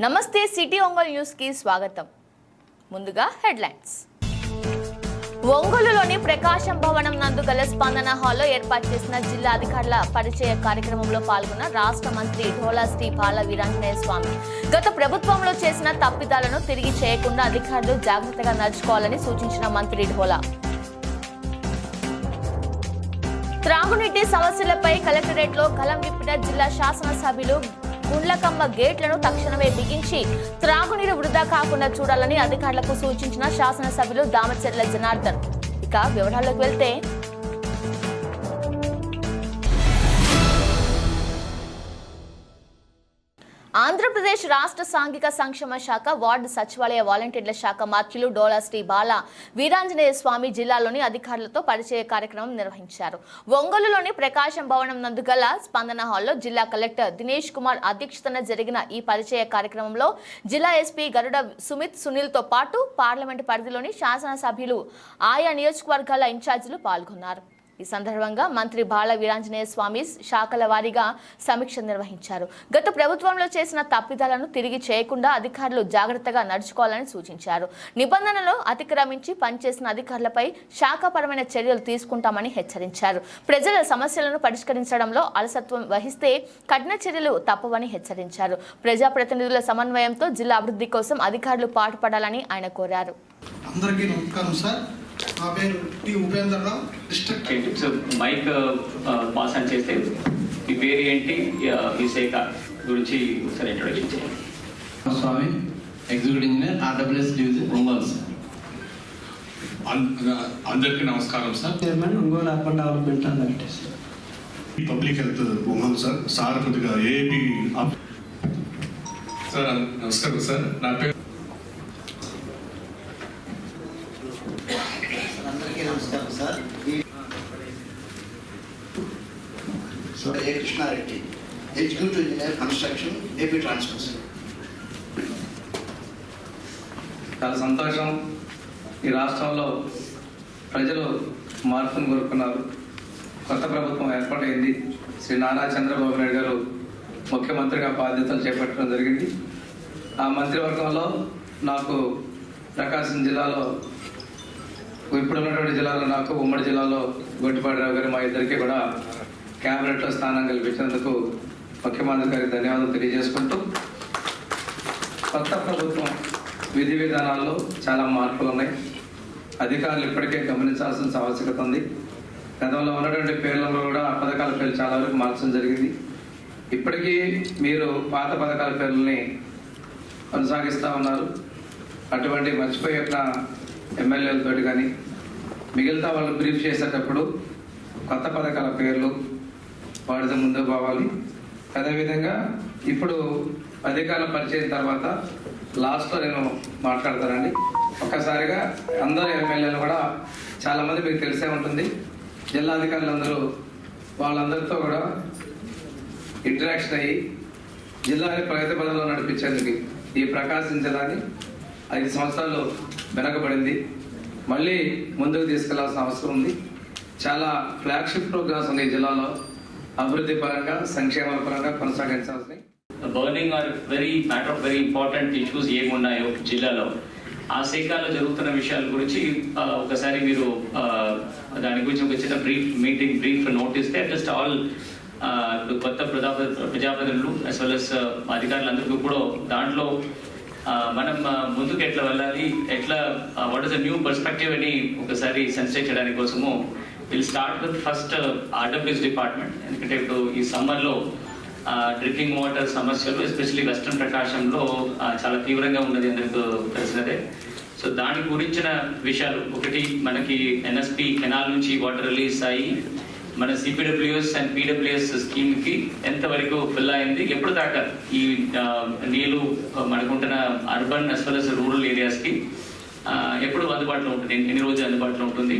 నమస్తే city Ongole news కి స్వాగతం. ముందుగా హెడ్లైన్స్. ఒంగోలులోని ప్రకాశం భవనం నందు గల స్పందన హాల్లో ఏర్పాటు చేసిన జిల్లా అధికారుల పరిచయ కార్యక్రమంలో పాల్గొన్న రాష్ట్ర మంత్రి ఢోలా శ్రీ బాల వీరాంజనేయ స్వామి గత ప్రభుత్వంలో చేసిన తప్పిదాలను తిరిగి చేయకుండా అధికారులు జాగ్రత్తగా నడుచుకోవాలని సూచించిన మంత్రి ఢోలా త్రాగునీటి సమస్యలపై కలెక్టరేట్లో కలం విప్పిన జిల్లా శాసనసభ్యులు గుండ్లకమ్మ గేట్లను తక్షణమే బిగించి త్రాగునీరు వృధా కాకుండా చూడాలని అధికారులకు సూచించిన శాసనసభ్యులు దామచర్ల జనార్దన్. ఇక వివరాల్లోకి వెళ్తే ఆంధ్రప్రదేశ్ రాష్ట్ర సాంఘిక సంక్షేమ శాఖ వార్డు సచివాలయ వాలంటీర్ల శాఖ మాత్యులు డోలా శ్రీ బాల వీరాంజనేయ స్వామి జిల్లాలోని అధికారులతో పరిచయ కార్యక్రమం నిర్వహించారు. ఒంగోలులోని ప్రకాశం భవనం నందు గల స్పందన హాల్లో జిల్లా కలెక్టర్ దినేష్ కుమార్ అధ్యక్షతన జరిగిన ఈ పరిచయ కార్యక్రమంలో జిల్లా ఎస్పీ గరుడ సుమిత్ సునీల్ తో పాటు పార్లమెంటు పరిధిలోని శాసనసభ్యులు ఆయా నియోజకవర్గాల ఇన్ఛార్జీలు పాల్గొన్నారు. ఈ సందర్భంగా మంత్రి బాల వీరాంజనేయ స్వామి శాఖల వారీగా సమీక్ష నిర్వహించారు. గత ప్రభుత్వంలో చేసిన తప్పిదాలను తిరిగి చేయకుండా అధికారులు జాగ్రత్తగా నడుచుకోవాలని సూచించారు. నిబంధనలు అతిక్రమించి పనిచేసిన అధికారులపై శాఖపరమైన చర్యలు తీసుకుంటామని హెచ్చరించారు. ప్రజల సమస్యలను పరిష్కరించడంలో అలసత్వం వహిస్తే కఠిన చర్యలు తప్పవని హెచ్చరించారు. ప్రజాప్రతినిధుల సమన్వయంతో జిల్లా అభివృద్ధి కోసం అధికారులు పాటుపడాలని ఆయన కోరారు. అందరికీ నమస్కారం సార్. నా పేరు T Upendra Rao. So mic pass అని చేస్తే ఈ పేరు ఏంటి, ఈ శాఖ గురించి ఒకసారి ఇంట్రొడక్షన్ చేయండి. Swami, executive engineer, RWS division Ongole sir. అందరికీ నమస్కారం sir. Chairman Ongole urban development authority sir. Public health Ongole sir. Sir కొద్దిగా ఏపీ సార్. నమస్కారం సార్. నా పేరు నమస్కారం sir. A Krishna Reddy, executive engineer construction, AP transport. చాలా సంతోషం. ఈ రాష్ట్రంలో ప్రజలు మార్పును కోరుకున్నారు. కొత్త ప్రభుత్వం ఏర్పాటైంది. శ్రీ నారా చంద్రబాబు నాయుడు గారు ముఖ్యమంత్రిగా బాధ్యతలు చేపట్టడం జరిగింది. ఆ మంత్రివర్గంలో నాకు ప్రకాశం జిల్లాలో, ఇప్పుడు ఉన్నటువంటి జిల్లాలో నాకు, ఉమ్మడి జిల్లాలో గొట్టిపాటిరావు గారు, మా ఇద్దరికి కూడా క్యాబినెట్లో స్థానం కల్పించినందుకు ముఖ్యమంత్రి గారికి ధన్యవాదాలు తెలియజేసుకుంటూ, కొత్త ప్రభుత్వం విధి విధానాల్లో చాలా మార్పులు ఉన్నాయి. అధికారులు ఇప్పటికే గమనించాల్సిన ఆవశ్యకత ఉంది. గతంలో ఉన్నటువంటి పేర్లను కూడా పథకాల పేర్లు చాలా వరకు మార్చడం జరిగింది. ఇప్పటికీ మీరు పాత పథకాల పేర్లని కొనసాగిస్తూ ఉన్నారు. అటువంటి మర్చిపోయిన ఎమ్మెల్యేలతో కానీ మిగతా వాళ్ళు బ్రీఫ్ చేసేటప్పుడు కొత్త పథకాల పేర్లు వాడితే ముందుకు పోవాలి. అదేవిధంగా ఇప్పుడు అధికారులు పరిచయం తర్వాత లాస్ట్లో నేను మాట్లాడతానండి. ఒక్కసారిగా అందరు ఎమ్మెల్యేలు కూడా చాలామంది మీకు తెలిసే ఉంటుంది. జిల్లా అధికారులందరూ వాళ్ళందరితో కూడా ఇంటరాక్షన్ అయ్యి జిల్లాని ప్రగతి పదంలో నడిపించేందుకు ఈ ప్రకాశం జిల్లాని 5 సంవత్సరాలు వెనకబడింది. మళ్ళీ ముందుకు తీసుకెళ్లాల్సిన అవసరం ఉంది. చాలా ఫ్లాగ్షిప్ ప్రోగ్రామ్స్ ఉన్నాయి జిల్లాలో, అభివృద్ధి పరంగా, సంక్షేమ పరంగా కొనసాగించాల్సినవి. Burning or matter of very important issues ఏమున్నాయో జిల్లాలో, ఆ శాఖలో జరుగుతున్న విషయాల గురించి ఒకసారి మీరు దాని గురించి ఒక చిన్న బ్రీఫ్ నోటిస్తే జస్ట్ ఆల్ కొత్త ప్రజాప్రతినిధులు as well as అధికారులందరికీ కూడా దాంట్లో మనం ముందుకు ఎట్లా వెళ్ళాలి, ఎట్లా what is the new perspective అని ఒకసారి సెన్సిటైజ్ చేయడానికి కోసము will start with first RWS department. ఎందుకంటే ఇప్పుడు ఈ సమ్మర్లో డ్రింకింగ్ వాటర్ సమస్యలు ఎస్పెషల్లీ వెస్ట్రన్ ప్రకాశంలో చాలా తీవ్రంగా ఉన్నది అందరికీ తెలిసినదే. సో దాని గురించిన విషయాలు, ఒకటి మనకి ఎన్ఎస్పి కెనాల్ నుంచి వాటర్ రిలీజ్ అయ్యి మన సిపిడబ్ల్యూఎస్ అండ్ పీడబ్ల్యూఎస్ స్కీమ్కి ఎంతవరకు ఫిల్ అయింది, ఎప్పుడు దాకా ఈ నీళ్ళు మనకుంటున్న urban as well as rural ఏరియాస్కి ఎప్పుడు అందుబాటులో ఉంటుంది, ఎన్ని రోజులు అందుబాటులో ఉంటుంది,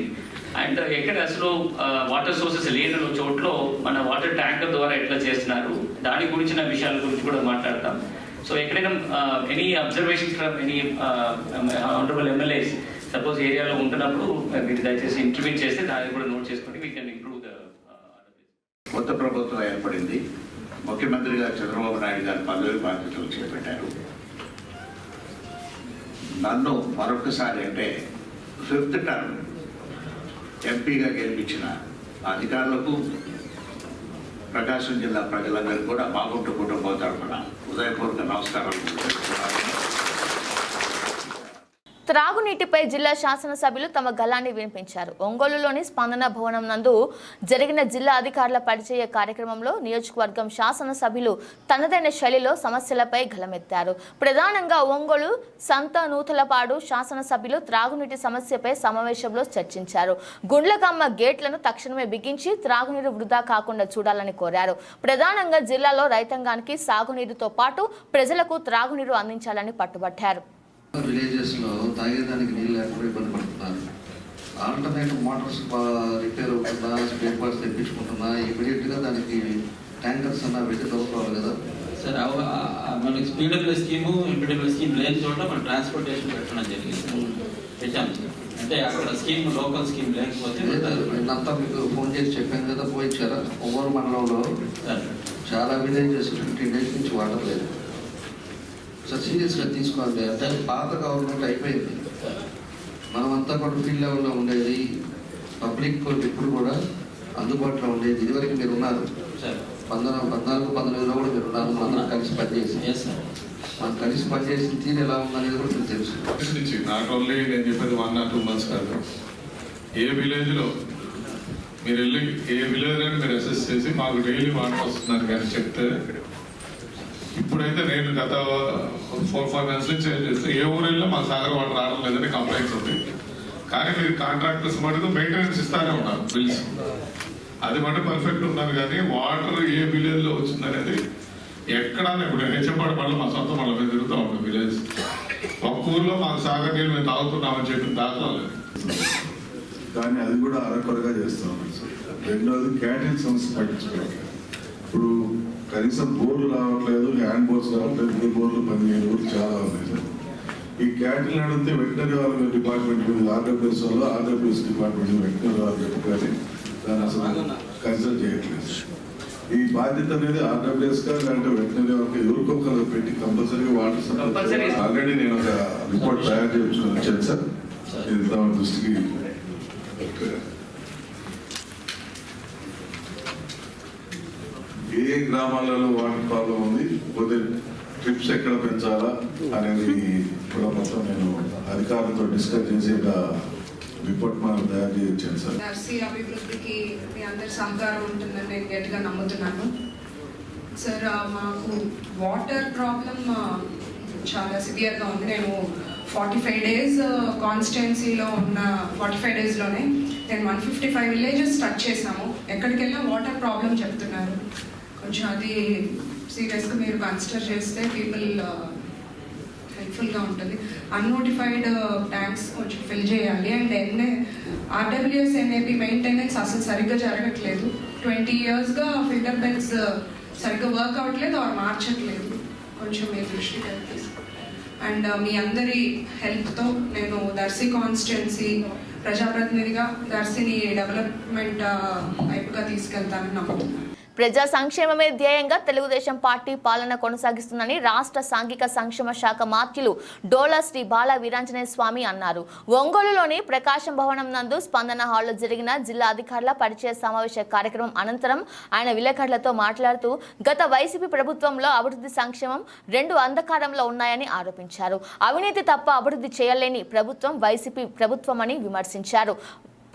అండ్ ఎక్కడ అసలు వాటర్ సోర్సెస్ లేని చోట్ల మన వాటర్ ట్యాంకర్ ద్వారా ఎట్లా చేస్తున్నారు, దాని గురించిన విషయాల గురించి కూడా మాట్లాడతాం. సో ఎక్కడైనా any observation from any honourable MLAs suppose ఏరియాలో ఉంటున్నప్పుడు మీరు దయచేసి ఇంటర్వ్యూ చేస్తే దాన్ని కూడా నోట్ చేసుకొని వీ కెన్ ఇంప్రూవ్ ద. కొత్త ప్రభుత్వం ఏర్పడింది. ముఖ్యమంత్రిగా చంద్రబాబు నాయుడు గారు పదవి బాధ్యతలు చేపట్టారు. నన్ను మరొకసారి అంటే 5th టర్మ్ ఎంపీగా గెలిపించిన అధికారులకు ప్రకాశం జిల్లా ప్రజలందరికీ కూడా బాగుంటు కుటుంబం తరఫున హృదయపూర్వక నమస్కారాలు తెలుపుతున్నాను. త్రాగునీటిపై జిల్లా శాసనసభ్యులు తమ గళాన్ని వినిపించారు. ఒంగోలులోని స్పందన భవనం నందు జరిగిన జిల్లా అధికారుల పరిచయ కార్యక్రమంలో నియోజకవర్గం శాసనసభ్యులు తనదైన శైలిలో సమస్యలపై గళమెత్తారు. ప్రధానంగా ఒంగోలు సంత నూతలపాడు శాసనసభ్యులు త్రాగునీటి సమస్యపై సమావేశంలో చర్చించారు. గుండ్లకమ్మ గేట్లను తక్షణమే బిగించి త్రాగునీరు వృధా కాకుండా చూడాలని కోరారు. ప్రధానంగా జిల్లాలో రైతాంగానికి సాగునీరుతో పాటు ప్రజలకు త్రాగునీరు అందించాలని పట్టుబట్టారు. విలేజెస్లో తాగేదానికి నీళ్ళు లేకుండా ఇబ్బంది పడుతున్నారు. ఆల్టర్నేటివ్ మోటార్స్ రిపేర్ అవుతుందా, స్పేర్ పార్ట్స్ తెప్పించుకుంటున్నా, ఇమీడియట్గా దానికి ట్యాంకర్స్ అన్న పెట్టి తోలుకోవాలి కదా సార్. మనకి స్పీడబ్ల్యూ స్కీము ఎంపీడబ్ల్యూ స్కీమ్ లేని చోట మనం ట్రాన్స్పోర్టేషన్ పెట్టడం జరిగింది, పెట్టాం. అంటే అక్కడ స్కీమ్ లోకల్ స్కీమ్ లేకపోతే నేనంతా మీకు ఫోన్ చేసి చెప్పాను కదా, పోయించారా? ఒంగోలు మండలంలో చాలా విలేజెస్ 15 days నుంచి వాటర్ లేదు. సార్ సీరియస్గా తీసుకోండి. అంటే పాత గవర్నమెంట్ అయిపోయింది. మనమంతా కూడా ఫీల్డ్ లెవెల్లో ఉండేది, పబ్లిక్ ఇప్పుడు కూడా అందుబాటులో ఉండేది. ఇదివరకు మీరు ఉన్నారు 14-15లో కూడా మీరు ఉన్నారు. మనం కలిసి పనిచేసి మనం కలిసి పనిచేసిన తీరు ఎలా ఉందనేది కూడా మీకు తెలుసు. నాట్ ఓన్లీ నేను చెప్పేది 1 or 2 months కాదు. ఏ విలేజ్లో మీరు వెళ్ళి ఏ విలేజ్ అని మీరు అసెస్ చేసి మాకు డైలీ వాటర్ వస్తుందని కానీ చెప్తే, ఇప్పుడైతే నేను గత 4-5 months నుంచి ఏం చేస్తే ఏ ఊరు వెళ్ళినా మాకు సాగర్ వాటర్ రావడం లేదని కంప్లైంట్స్ ఉంది. కానీ మీరు కాంట్రాక్టర్స్ మటుకు మెయింటెనెన్స్ ఇస్తానే ఉన్నారు బిల్స్, అది మటు పర్ఫెక్ట్ ఉన్నాను. కానీ వాటర్ ఏ విలేజ్లో వచ్చిందనేది ఎక్కడా ఇప్పుడు హెచ్చపాడు పళ్ళు మా సొంత మళ్ళీ మేము తిరుగుతూ ఉంటాం విలేజ్. ఒక్క ఊర్లో మాకు సాగర్ నీళ్ళు మేము తాగుతున్నామని చెప్పిన దాఖలా లేదు. కానీ అది కూడా అరకొరగా చేస్తాం. రెండోది క్యాటిల్ సమస్య పట్టించుకోవాలి. ఇప్పుడు కనీసం బోర్లు రావట్లేదు, హ్యాండ్ బోర్స్ రావట్లేదు, ఈ బోర్లు 15 ఊర్లు చాలా ఉన్నాయి సార్. ఈ క్యాటిల్ అడిగితే వెటనరీ వాళ్ళ డిపార్ట్మెంట్ ఆర్డబ్ల్యూఎస్ వాళ్ళు ఆర్డబ్ల్యూఎస్ డిపార్ట్మెంట్ వెటనరీ వాళ్ళు చెప్పుకొని దాన్ని అసలు కన్సల్ట్ చేయట్లేదు. ఈ బాధ్యత అనేది ఆర్డబ్ల్యూఎస్ గా లేదంటే వెటనరీ వాళ్ళకి ఎవరికొకరు పెట్టి కంపల్సరీగా వాటర్ సప్లై. ఆల్రెడీ నేను ఒక రిపోర్ట్ తయారు చేయించుకుని వచ్చాను సార్, ఇది దృష్టికి. ఏ గ్రామాలలో వాటర్ ప్రాబ్లం ఉంది, పోతే ట్రిప్స్ ఎక్కడ పెంచాలా అనేది కూడా మొత్తం నేను అధికారులతో డిస్కస్ చేసి రిపోర్ట్ మనం తయారు చేయించాను సార్. దర్శి అభివృద్ధికి మీ అందరి సహకారం ఉంటుందని నేను గట్టిగా నమ్ముతున్నాను సార్. మాకు వాటర్ ప్రాబ్లం చాలా సివియర్గా ఉంది. నేను 45 days కాన్స్టిట్యున్సీలో ఉన్న 45 daysలోనే నేను 155 villages టచ్ చేసాము. ఎక్కడికి వెళ్ళినా వాటర్ ప్రాబ్లం చెప్తున్నారు. కొంచెం అది సీరియస్గా మీరు కన్సిడర్ చేస్తే పీపుల్ హెల్ప్ఫుల్గా ఉంటుంది. అన్నోటిఫైడ్ ట్యాంక్స్ కొంచెం ఫిల్ చేయాలి. అండ్ ఆర్డబ్ల్యూఎస్ ఎన్ఏపి మెయింటెనెన్స్ అసలు సరిగ్గా జరగట్లేదు. 20 yearsగా ఫిల్టర్ బెడ్స్ సరిగ్గా వర్క్ అవ్వట్లేదు, ఆర్ మార్చట్లేదు. కొంచెం మీ దృష్టికి తీసుకోండి. అండ్ మీ అందరి హెల్ప్తో నేను దర్శి కాన్స్టిట్యున్సీ ప్రజాప్రతినిధిగా దర్శిని డెవలప్మెంట్ వైపుగా తీసుకెళ్తానని నమ్ముతున్నాను. ప్రజా సంక్షేమమే ధ్యేయంగా తెలుగుదేశం పార్టీ పాలన కొనసాగిస్తుందని రాష్ట్ర సాంఘిక సంక్షేమ శాఖ మాత్యులు డోలా శ్రీ బాల వీరాంజనేయ స్వామి అన్నారు. ఒంగోలులోని ప్రకాశం భవనం నందు స్పందన హాల్లో జరిగిన జిల్లా అధికారుల పరిచయ సమావేశ కార్యక్రమం అనంతరం ఆయన విలేకరులతో మాట్లాడుతూ గత వైసీపీ ప్రభుత్వంలో అభివృద్ధి సంక్షేమం 2 అంధకారంలో ఉన్నాయని ఆరోపించారు. అవినీతి తప్ప అభివృద్ధి చేయలేని ప్రభుత్వం వైసీపీ ప్రభుత్వమని విమర్శించారు.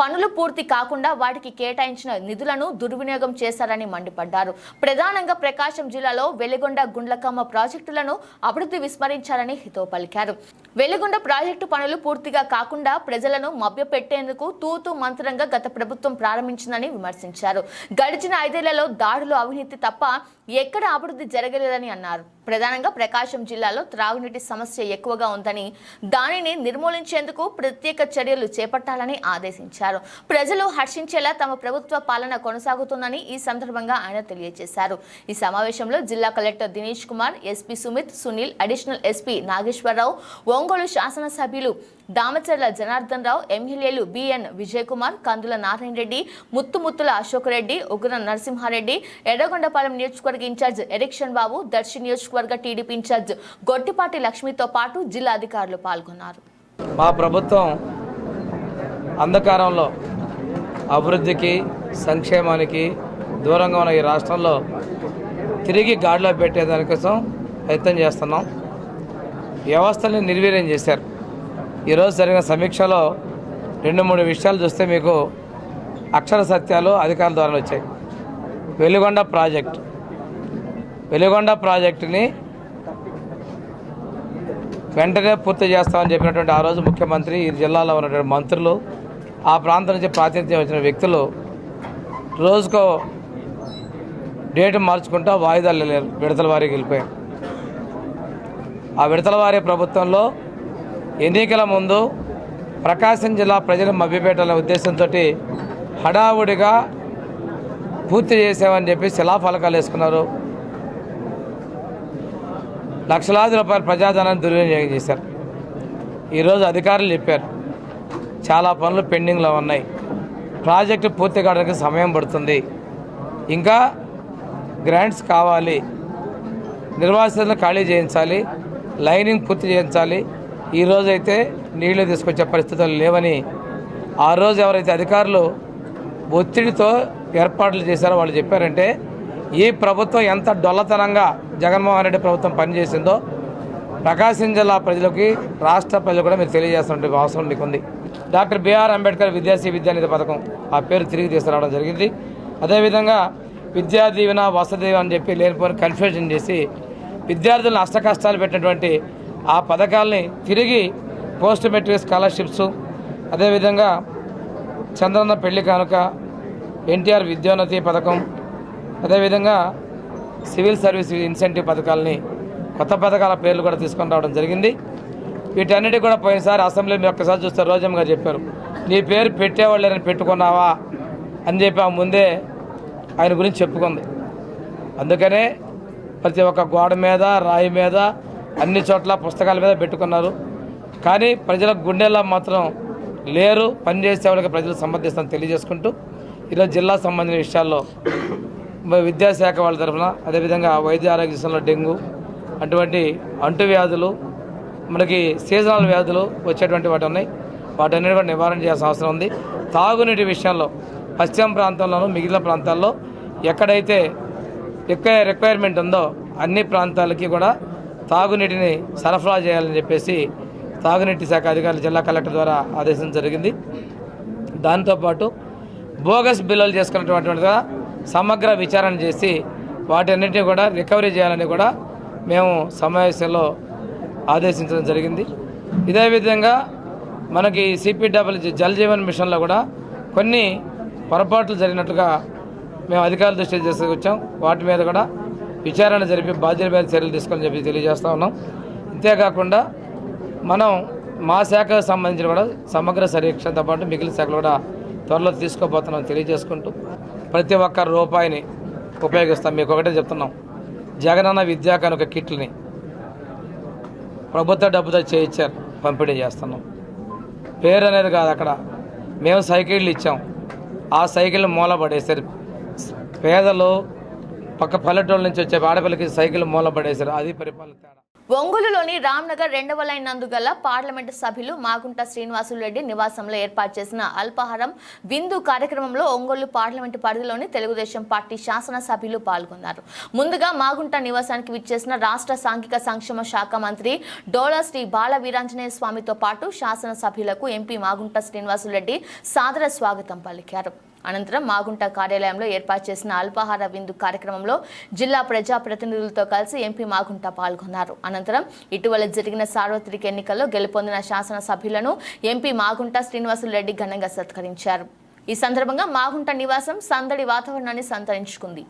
పనులు పూర్తి కాకుండా వాటికి కేటాయించిన నిధులను దుర్వినియోగం చేశారని మండిపడ్డారు. ప్రధానంగా ప్రకాశం జిల్లాలో వెలిగొండ గుండ్లకమ్మ ప్రాజెక్టులను అభివృద్ధి విస్మరించారని హితవు పలికారు. వెలిగొండ ప్రాజెక్టు పనులు పూర్తిగా కాకుండా ప్రజలను మభ్యపెట్టేందుకు తూతూ మంత్రంగా గత ప్రభుత్వం ప్రారంభించిందని విమర్శించారు. గడిచిన 5 ఏళ్లలో దాడులు అవినీతి తప్ప ఎక్కడ అభివృద్ధి జరగలేదని అన్నారు. ప్రధానంగా ప్రకాశం జిల్లాలో త్రాగునీటి సమస్య ఎక్కువగా ఉందని, దానిని నిర్మూలించేందుకు ప్రత్యేక చర్యలు చేపట్టాలని ఆదేశించారు. ప్రజలు హర్షించేలా తమ ప్రభుత్వ పాలన కొనసాగుతుందని ఈ సందర్భంగా ఆయన తెలియజేశారు. ఈ సమావేశంలో జిల్లా collector Dinesh Kumar, SP Sumit, Sunil, additional SP Nageswararao, Ongole శాసనసభ్యులు దామచర్ల జనార్దన్ రావు, ఎమ్మెల్యేలు బిఎన్ విజయ్ కుమార్, కందుల నారాయణ రెడ్డి, ముత్తుల అశోక్ రెడ్డి, ఉగ్ర నరసింహారెడ్డి, ఎర్రగొండపాలెం నియోజకవర్గ ఇన్ఛార్జ్ ఎరిక్షన్ బాబు, దర్శి నియోజకవర్గ టీడీపీ ఇన్ఛార్జ్ గొట్టిపాటి లక్ష్మితో పాటు జిల్లా అధికారులు పాల్గొన్నారు. మా ప్రభుత్వం అంధకారంలో అభివృద్ధికి సంక్షేమానికి దూరంగా ఉన్న ఈ రాష్ట్రంలో తిరిగి గాడిలో పెట్టేదానికోసం ప్రయత్నం చేస్తున్నాం. వ్యవస్థల్ని నిర్వీర్యం చేశారు. ఈరోజు జరిగిన సమీక్షలో 2-3 విషయాలు చూస్తే మీకు అక్షర సత్యాలు అధికారుల ద్వారా వచ్చాయి. వెలిగొండ ప్రాజెక్టుని వెంటనే పూర్తి చేస్తామని చెప్పినటువంటి ఆ రోజు ముఖ్యమంత్రి, ఈ జిల్లాలో ఉన్నటువంటి మంత్రులు, ఆ ప్రాంతం నుంచి ప్రాతినిధ్యం వచ్చిన వ్యక్తులు రోజుకో డేట్ మార్చుకుంటూ వాయిదాలు లేరు, విడతల వారీకి వెళ్ళిపోయారు. ఆ విడతల వారీ ప్రభుత్వంలో ఎన్నికల ముందు ప్రకాశం జిల్లా ప్రజలు మభ్యపెట్టాలనే ఉద్దేశంతో హడావుడిగా పూర్తి చేసామని చెప్పి శిలాఫలకాలు వేసుకున్నారు. లక్షలాది రూపాయల ప్రజాధనాన్ని దుర్వినియోగం చేశారు. ఈరోజు అధికారులు చెప్పారు చాలా పనులు పెండింగ్లో ఉన్నాయి, ప్రాజెక్టు పూర్తి కావడానికి సమయం పడుతుంది, ఇంకా గ్రాంట్స్ కావాలి, నిర్వాసితులను ఖాళీ చేయించాలి, లైనింగ్ పూర్తి చేయించాలి. ఈరోజైతే నీళ్లు తీసుకొచ్చే పరిస్థితులు లేవని ఆ రోజు ఎవరైతే అధికారులు ఒత్తిడితో ఏర్పాట్లు చేశారో వాళ్ళు చెప్పారంటే ఈ ప్రభుత్వం ఎంత డొల్లతనంగా జగన్మోహన్ రెడ్డి ప్రభుత్వం పనిచేసిందో ప్రకాశం జిల్లా ప్రజలకి, రాష్ట్ర ప్రజలు కూడా మీరు తెలియజేస్తున్న అవసరం మీకుంది. డాక్టర్ బిఆర్ అంబేద్కర్ విద్యాశ్రీ విద్యానిధి పథకం ఆ పేరు తిరిగి తీసుకురావడం జరిగింది. అదేవిధంగా విద్యా దీవెన, వసతి అని చెప్పి లేనిపోని కన్ఫ్యూజన్ చేసి విద్యార్థులను అష్టకష్టాలు పెట్టినటువంటి ఆ పథకాలని తిరిగి పోస్ట్ మెట్రిక్ స్కాలర్షిప్స్, అదేవిధంగా చంద్రన్న పెళ్లి కానుక, ఎన్టీఆర్ విద్యోన్నతి పథకం, అదేవిధంగా సివిల్ సర్వీస్ ఇన్సెంటివ్ పథకాలని, కొత్త పథకాల పేర్లు కూడా తీసుకొని రావడం జరిగింది. వీటన్నిటి కూడా పోయినసారి అసెంబ్లీ మీరు ఒక్కసారి చూస్తే రోజమ్మ గారు చెప్పారు, నీ పేరు పెట్టేవాళ్ళని పెట్టుకున్నావా అని చెప్పి ఆ ముందే ఆయన గురించి చెప్పుకుంది. అందుకనే ప్రతి ఒక్క గోడ మీద, రాయి మీద, అన్ని చోట్ల పుస్తకాల మీద పెట్టుకున్నారు. కానీ ప్రజల గుండెల్లో మాత్రం లేరు. పనిచేసే వాళ్ళకి ప్రజలు సమర్థిస్తామని తెలియజేసుకుంటూ ఈరోజు జిల్లా సంబంధించిన విషయాల్లో విద్యాశాఖ వాళ్ళ తరఫున, అదేవిధంగా వైద్య ఆరోగ్య విషయంలో డెంగ్యూ అటువంటి అంటువ్యాధులు, మనకి సీజనల్ వ్యాధులు వచ్చేటువంటి వాటి ఉన్నాయి, వాటన్నిటి కూడా నివారణ చేయాల్సిన అవసరం ఉంది. తాగునీటి విషయంలో పశ్చిమ ప్రాంతంలోనూ మిగిలిన ప్రాంతాల్లో ఎక్కడైతే రిక్వైర్మెంట్ ఉందో అన్ని ప్రాంతాలకి కూడా తాగునీటిని సరఫరా చేయాలని చెప్పేసి తాగునీటి శాఖ అధికారులు జిల్లా కలెక్టర్ ద్వారా ఆదేశం జరిగింది. దాంతోపాటు బోగస్ బిల్లులు చేసుకున్నటువంటి సమగ్ర విచారణ చేసి వాటన్నిటిని కూడా రికవరీ చేయాలని కూడా మేము సమావేశంలో ఆదేశించడం జరిగింది. ఇదే విధంగా మనకి సిపిడబ్ల్యూ జల్ జీవన్ మిషన్లో కూడా కొన్ని పొరపాట్లు జరిగినట్టుగా మేము అధికారుల దృష్టికి తీసుకొచ్చాం. వాటి మీద కూడా విచారణ జరిపి బాధ్యత మీద చర్యలు తీసుకోవాలని చెప్పి తెలియజేస్తూ ఉన్నాం. ఇంతేకాకుండా మనం మా శాఖకు సంబంధించిన కూడా సమగ్ర సమీక్షతో పాటు మిగిలిన శాఖలు కూడా త్వరలో తీసుకోబోతున్నాం తెలియజేసుకుంటూ ప్రతి ఒక్క రూపాయిని ఉపయోగిస్తాం. మీకు ఒకటే చెప్తున్నాం, జగనన్న విద్యా కానుక కిట్లని ప్రభుత్వ డబ్బుతో చేయించారు, పంపిణీ చేస్తున్నాం. పేరు అనేది కాదు, అక్కడ మేము సైకిళ్ళు ఇచ్చాం, ఆ సైకిల్ మూలపడేశారు. పేదలు పక్క పల్లెటూళ్ళ నుంచి వచ్చే ఆడపిల్లకి సైకిల్ మూలపడేశారు. అది పరిపాలన తేడా. ఒంగోలులోని రామ్నగర్ 2వ లైన్ నందుగల పార్లమెంటు సభ్యులు మాగుంట శ్రీనివాసులరెడ్డి నివాసంలో ఏర్పాటు చేసిన అల్పాహారం విందు కార్యక్రమంలో ఒంగోలు పార్లమెంటు పరిధిలోని తెలుగుదేశం పార్టీ శాసనసభ్యులు పాల్గొన్నారు. ముందుగా మాగుంట నివాసానికి విచ్చేసిన రాష్ట్ర సాంఘిక సంక్షేమ శాఖ మంత్రి డోలా శ్రీ బాల వీరాంజనేయ స్వామితో పాటు శాసనసభ్యులకు ఎంపీ మాగుంట శ్రీనివాసులరెడ్డి సాదర స్వాగతం పలికారు. అనంతరం మాగుంట కార్యాలయంలో ఏర్పాటు చేసిన అల్పాహార విందు కార్యక్రమంలో జిల్లా ప్రజాప్రతినిధులతో కలిసి ఎంపీ మాగుంట పాల్గొన్నారు. అనంతరం ఇటీవల జరిగిన సార్వత్రిక ఎన్నికల్లో గెలుపొందిన శాసనసభ్యులను ఎంపీ మాగుంట శ్రీనివాసులరెడ్డి ఘనంగా సత్కరించారు. ఈ సందర్భంగా మాగుంట నివాసం సందడి వాతావరణాన్ని సంతరించుకుంది.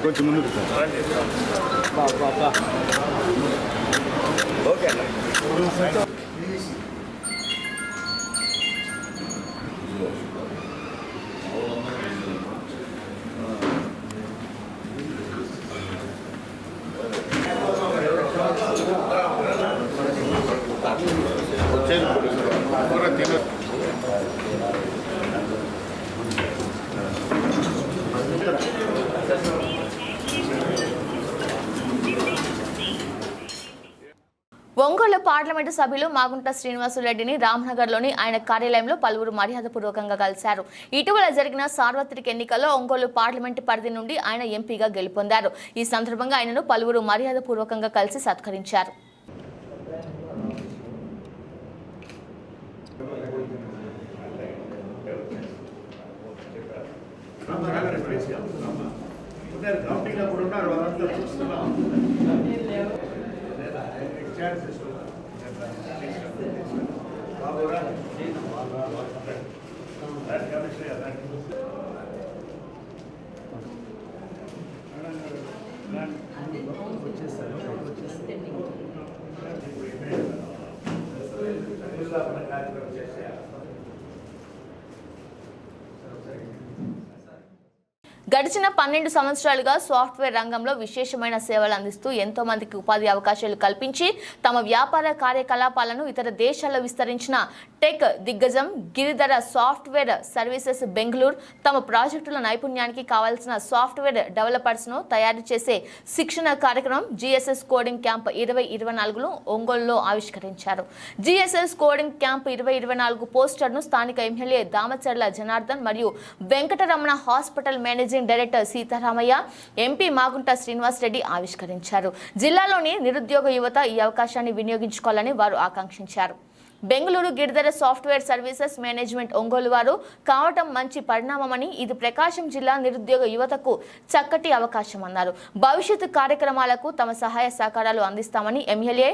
కొంచెం ముందుకు ఒంగోలు పార్లమెంటు సభ్యులు మాగుంట శ్రీనివాసులరెడ్డిని రామ్నగర్లోని ఆయన కార్యాలయంలో పలువురు మర్యాదపూర్వకంగా కలిశారు. ఇటీవల జరిగిన సార్వత్రిక ఎన్నికల్లో ఒంగోలు పార్లమెంటు పరిధి నుండి ఆయన ఎంపీగా గెలుపొందారు. ఈ సందర్భంగా ఆయనను పలువురు మర్యాదపూర్వకంగా కలిసి సత్కరించారు. గడిచిన 12 సంవత్సరాలుగా సాఫ్ట్వేర్ రంగంలో విశేషమైన సేవలు అందిస్తూ ఎంతో మందికి ఉపాధి అవకాశాలు కల్పించి తమ వ్యాపార కార్యకలాపాలను ఇతర దేశాల్లో విస్తరించిన టెక్ దిగ్గజం గిరిధర సాఫ్ట్వేర్ సర్వీసెస్ బెంగళూరు తమ ప్రాజెక్టుల నైపుణ్యానికి కావాల్సిన సాఫ్ట్వేర్ డెవలపర్స్ను తయారు చేసే శిక్షణ కార్యక్రమం జిఎస్ఎస్ కోడింగ్ క్యాంప్ 2024ను ఒంగోలులో ఆవిష్కరించారు. జిఎస్ఎస్ కోడింగ్ క్యాంప్ 2024 పోస్టర్ను స్థానిక ఎమ్మెల్యే దామచర్ల జనార్దన్ మరియు Venkataramana hospital managing director Seetharamaiah, MP Magunta Srinivasareddy ఆవిష్కరించారు. జిల్లాలోని నిరుద్యోగ యువత ఈ అవకాశాన్ని వినియోగించుకోవాలని వారు ఆకాంక్షించారు. Bengaluru Giridhara software services management Ongole వారు కావటం మంచి పరిణామమని, ఇది ప్రకాశం జిల్లా నిరుద్యోగ యువతకు చక్కటి అవకాశం అన్నారు. భవిష్యత్తు కార్యక్రమాలకు తమ సహాయ సహకారాలు అందిస్తామని ఎమ్మెల్యే,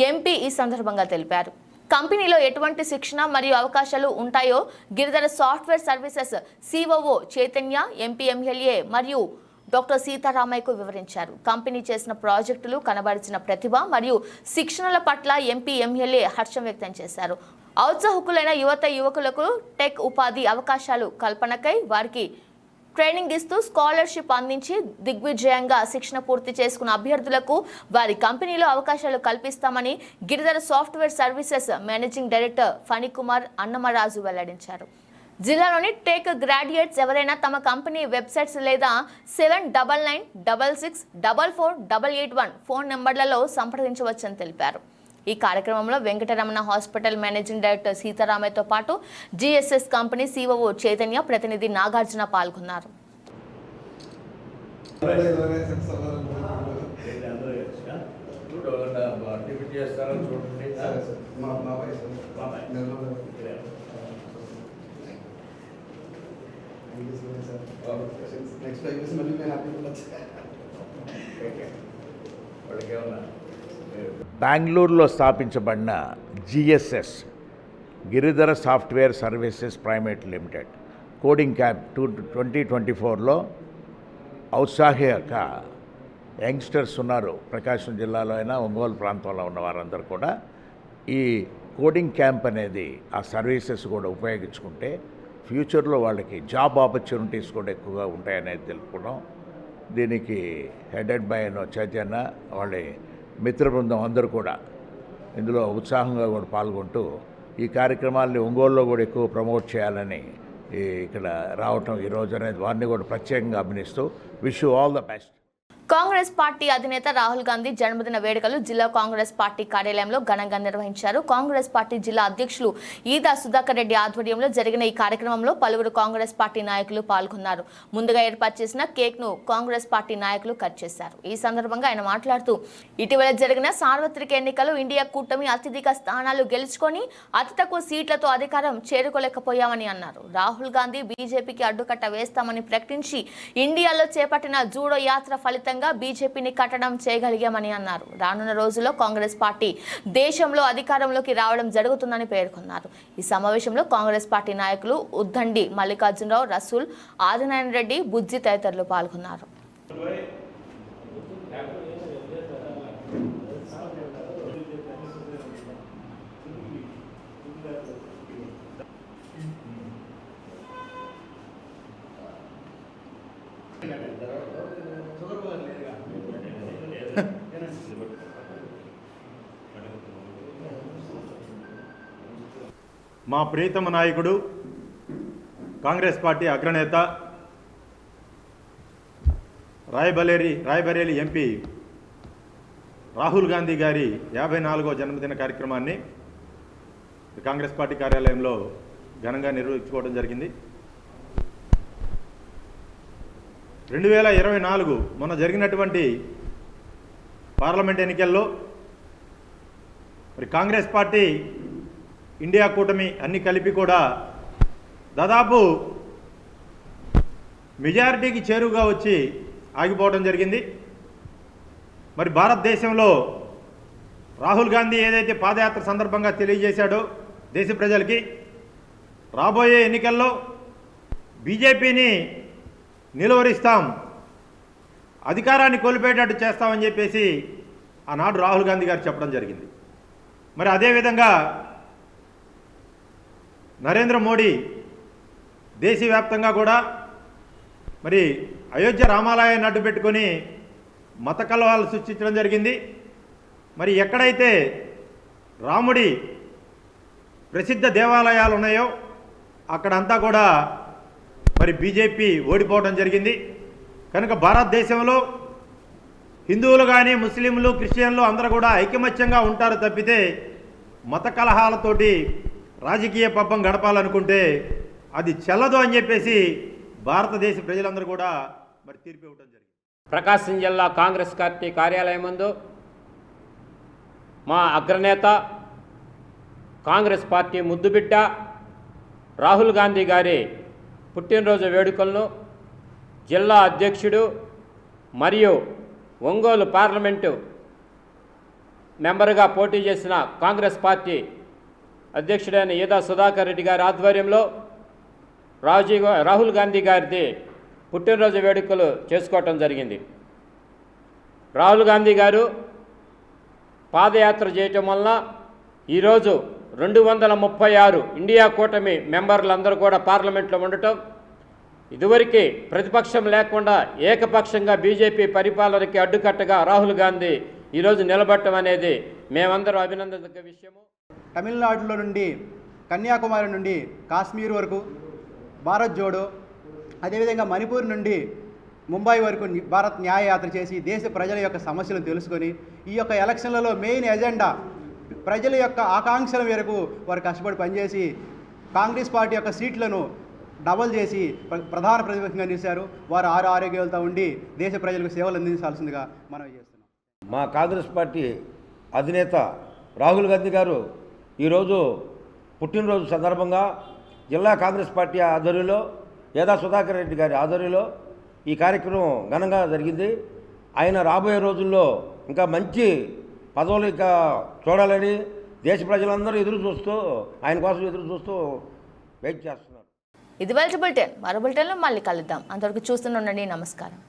ఎంపీ ఈ సందర్భంగా తెలిపారు. కంపెనీలో ఎటువంటి శిక్షణ మరియు అవకాశాలు ఉంటాయో Giridhara software services COO Chaitanya, MP, MLA మరియు డాక్టర్ సీతారామయ్యకు వివరించారు. కంపెనీ చేసిన ప్రాజెక్టులు, కనబరిచిన ప్రతిభ మరియు శిక్షణల పట్ల ఎంపీ, ఎమ్మెల్యే హర్షం వ్యక్తం చేశారు. ఔత్సాహికులైన యువకులకు టెక్ ఉపాధి అవకాశాలు కల్పనకై వారికి ట్రైనింగ్ ఇస్తూ స్కాలర్షిప్ అందించి దిగ్విజయంగా శిక్షణ పూర్తి చేసుకున్న అభ్యర్థులకు వారి కంపెనీలో అవకాశాలు కల్పిస్తామని Giridhara software services managing director Phanikumar Annamaraju వెల్లడించారు. జిల్లాలోని టెక్ గ్రాడ్యుయేట్స్ ఎవరైనా తమ కంపెనీ వెబ్సైట్స్ లేదా 799666448881 ఫోన్ నెంబర్లలో సంప్రదించవచ్చని తెలిపారు. ఈ కార్యక్రమంలో వెంకటరమణ హాస్పిటల్ మేనేజింగ్ డైరెక్టర్ సీతారామయ్యతో పాటు జిఎస్ఎస్ కంపెనీ సిఓఓ చైతన్య, ప్రతినిధి నాగార్జున పాల్గొన్నారు. బెంగళూరులో స్థాపించబడిన GSS Giridhara software services private limited coding camp 2024లో ఔత్సాహిక యంగ్స్టర్స్ ఉన్నారు. ప్రకాశం జిల్లాలో అయినా ఒంగోలు ప్రాంతంలో ఉన్న వారందరూ కూడా ఈ కోడింగ్ క్యాంప్ అనేది ఆ సర్వీసెస్ కూడా ఉపయోగించుకుంటే ఫ్యూచర్లో వాళ్ళకి జాబ్ ఆపర్చునిటీస్ కూడా ఎక్కువగా ఉంటాయనేది తెలుపుకున్నాం. దీనికి హెడెడ్ బై చైతన్య, వాళ్ళ మిత్ర బృందం అందరూ కూడా ఇందులో ఉత్సాహంగా కూడా పాల్గొంటూ ఈ కార్యక్రమాల్ని ఒంగోలులో కూడా ఎక్కువ ప్రమోట్ చేయాలని ఇక్కడ రావటం ఈరోజు అనేది వారిని కూడా ప్రత్యేకంగా అభినందిస్తూ wish you all the best. Congress party అధినేత రాహుల్ గాంధీ జన్మదిన వేడుకలు జిల్లా కాంగ్రెస్ పార్టీ కార్యాలయంలో ఘనంగా నిర్వహించారు. కాంగ్రెస్ పార్టీ జిల్లా అధ్యక్షులు ఈదా సుధాకర్ రెడ్డి ఆధ్వర్యంలో జరిగిన ఈ కార్యక్రమంలో పలువురు కాంగ్రెస్ పార్టీ నాయకులు పాల్గొన్నారు. ముందుగా ఏర్పాటు చేసిన కేక్ ను కాంగ్రెస్ పార్టీ నాయకులు కట్ చేశారు. ఈ సందర్భంగా ఆయన మాట్లాడుతూ ఇటీవల జరిగిన సార్వత్రిక ఎన్నికల్లో ఇండియా కూటమి అత్యధిక స్థానాలు గెలుచుకొని అతి తక్కువ సీట్లతో అధికారం చేరుకోలేకపోయామని అన్నారు. రాహుల్ గాంధీ బీజేపీకి అడ్డుకట్ట వేస్తామని ప్రకటించి ఇండియాలో చేపట్టిన జూడో యాత్ర ఫలితంగా మూలంగా బీజేపీని కట్టడం చేయగలిగామని అన్నారు. రానున్న రోజుల్లో కాంగ్రెస్ పార్టీ దేశంలో అధికారంలోకి రావడం జరుగుతుందని పేర్కొన్నారు. ఈ సమావేశంలో కాంగ్రెస్ పార్టీ నాయకులు ఉద్దండి మల్లికార్జునరావు, రసూల్, ఆదినారాయణ రెడ్డి, బుజ్జి తదితరులు పాల్గొన్నారు. మా ప్రియతమ నాయకుడు కాంగ్రెస్ పార్టీ అగ్రనేత రాయబరేలి ఎంపీ రాహుల్ గాంధీ గారి 54వ జన్మదిన కార్యక్రమాన్ని కాంగ్రెస్ పార్టీ కార్యాలయంలో ఘనంగా నిర్వహించుకోవడం జరిగింది. 2024 మొన్న జరిగినటువంటి పార్లమెంట్ ఎన్నికల్లో మరి కాంగ్రెస్ పార్టీ, ఇండియా కూటమి అన్ని కలిపి కూడా దాదాపు మెజారిటీకి చేరువుగా వచ్చి ఆగిపోవడం జరిగింది. మరి భారతదేశంలో రాహుల్ గాంధీ ఏదైతే పాదయాత్ర సందర్భంగా తెలియజేశాడో దేశ ప్రజలకి, రాబోయే ఎన్నికల్లో బీజేపీని నిలువరిస్తాం, అధికారాన్ని కోల్పోయేటట్టు చేస్తామని చెప్పేసి ఆనాడు రాహుల్ గాంధీ గారు చెప్పడం జరిగింది. మరి అదేవిధంగా నరేంద్ర మోడీ దేశవ్యాప్తంగా కూడా మరి అయోధ్య రామాలయాన్ని అడ్డు పెట్టుకొని మత కలహాలు సృష్టించడం జరిగింది. మరి ఎక్కడైతే రాముడి ప్రసిద్ధ దేవాలయాలు ఉన్నాయో అక్కడంతా కూడా మరి బీజేపీ ఓడిపోవడం జరిగింది. కనుక భారతదేశంలో హిందువులు కానీ, ముస్లింలు, క్రిస్టియన్లు అందరూ కూడా ఐకమత్యంగా ఉంటారు తప్పితే మత కలహాలతోటి రాజకీయ పబ్బం గడపాలనుకుంటే అది చెల్లదు అని చెప్పేసి భారతదేశ ప్రజలందరూ కూడా మరి తీర్పు ఇవ్వడం జరిగింది. ప్రకాశం జిల్లా కాంగ్రెస్ పార్టీ కార్యాలయం ముందు మా అగ్రనేత, కాంగ్రెస్ పార్టీ ముద్దుబిడ్డ రాహుల్ గాంధీ గారి పుట్టినరోజు వేడుకలను జిల్లా అధ్యక్షుడు మరియు ఒంగోలు పార్లమెంటు మెంబరుగా పోటీ చేసిన కాంగ్రెస్ పార్టీ అధ్యక్షుడైన ఈదా సుధాకర్ రెడ్డి గారి ఆధ్వర్యంలో రాహుల్ గాంధీ గారిది పుట్టినరోజు వేడుకలు చేసుకోవటం జరిగింది. రాహుల్ గాంధీ గారు పాదయాత్ర చేయటం వలన ఈరోజు 236 ఇండియా కూటమి మెంబర్లందరూ కూడా పార్లమెంట్లో ఉండటం, ఇదివరకు ప్రతిపక్షం లేకుండా ఏకపక్షంగా బీజేపీ పరిపాలనకి అడ్డుకట్టగా రాహుల్ గాంధీ ఈరోజు నిలబడటం అనేది మేమందరం అభినందించదగ్గ విషయము. తమిళనాడులో నుండి కన్యాకుమారి నుండి కాశ్మీర్ వరకు భారత్ జోడో, అదేవిధంగా మణిపూర్ నుండి ముంబై వరకు భారత్ న్యాయ యాత్ర చేసి దేశ ప్రజల యొక్క సమస్యలను తెలుసుకొని ఈ యొక్క ఎలక్షన్లలో మెయిన్ ఎజెండా ప్రజల యొక్క ఆకాంక్షల మేరకు వారు కష్టపడి పనిచేసి కాంగ్రెస్ పార్టీ యొక్క సీట్లను డబల్ చేసి ప్రధాన ప్రతిపక్షంగా నిలిచారు. వారు ఆరోగ్యాలతో ఉండి దేశ ప్రజలకు సేవలు అందించాల్సిందిగా మనం చేస్తున్నాం. మా కాంగ్రెస్ పార్టీ అధినేత రాహుల్ గాంధీ గారు ఈరోజు పుట్టినరోజు సందర్భంగా జిల్లా కాంగ్రెస్ పార్టీ ఆధ్వర్యంలో ఈదా సుధాకర్ రెడ్డి గారి ఆధ్వర్యంలో ఈ కార్యక్రమం ఘనంగా జరిగింది. ఆయన రాబోయే రోజుల్లో ఇంకా మంచి పదవులు ఇంకా చూడాలని దేశ ప్రజలందరూ ఆయన కోసం ఎదురు చూస్తూ వెయిట్ చేస్తున్నారు. ఇది బులెటిన్. మరో బులెటిన్లో మళ్ళీ కలుద్దాం. అంతవరకు చూస్తూనే ఉండండి. నమస్కారం.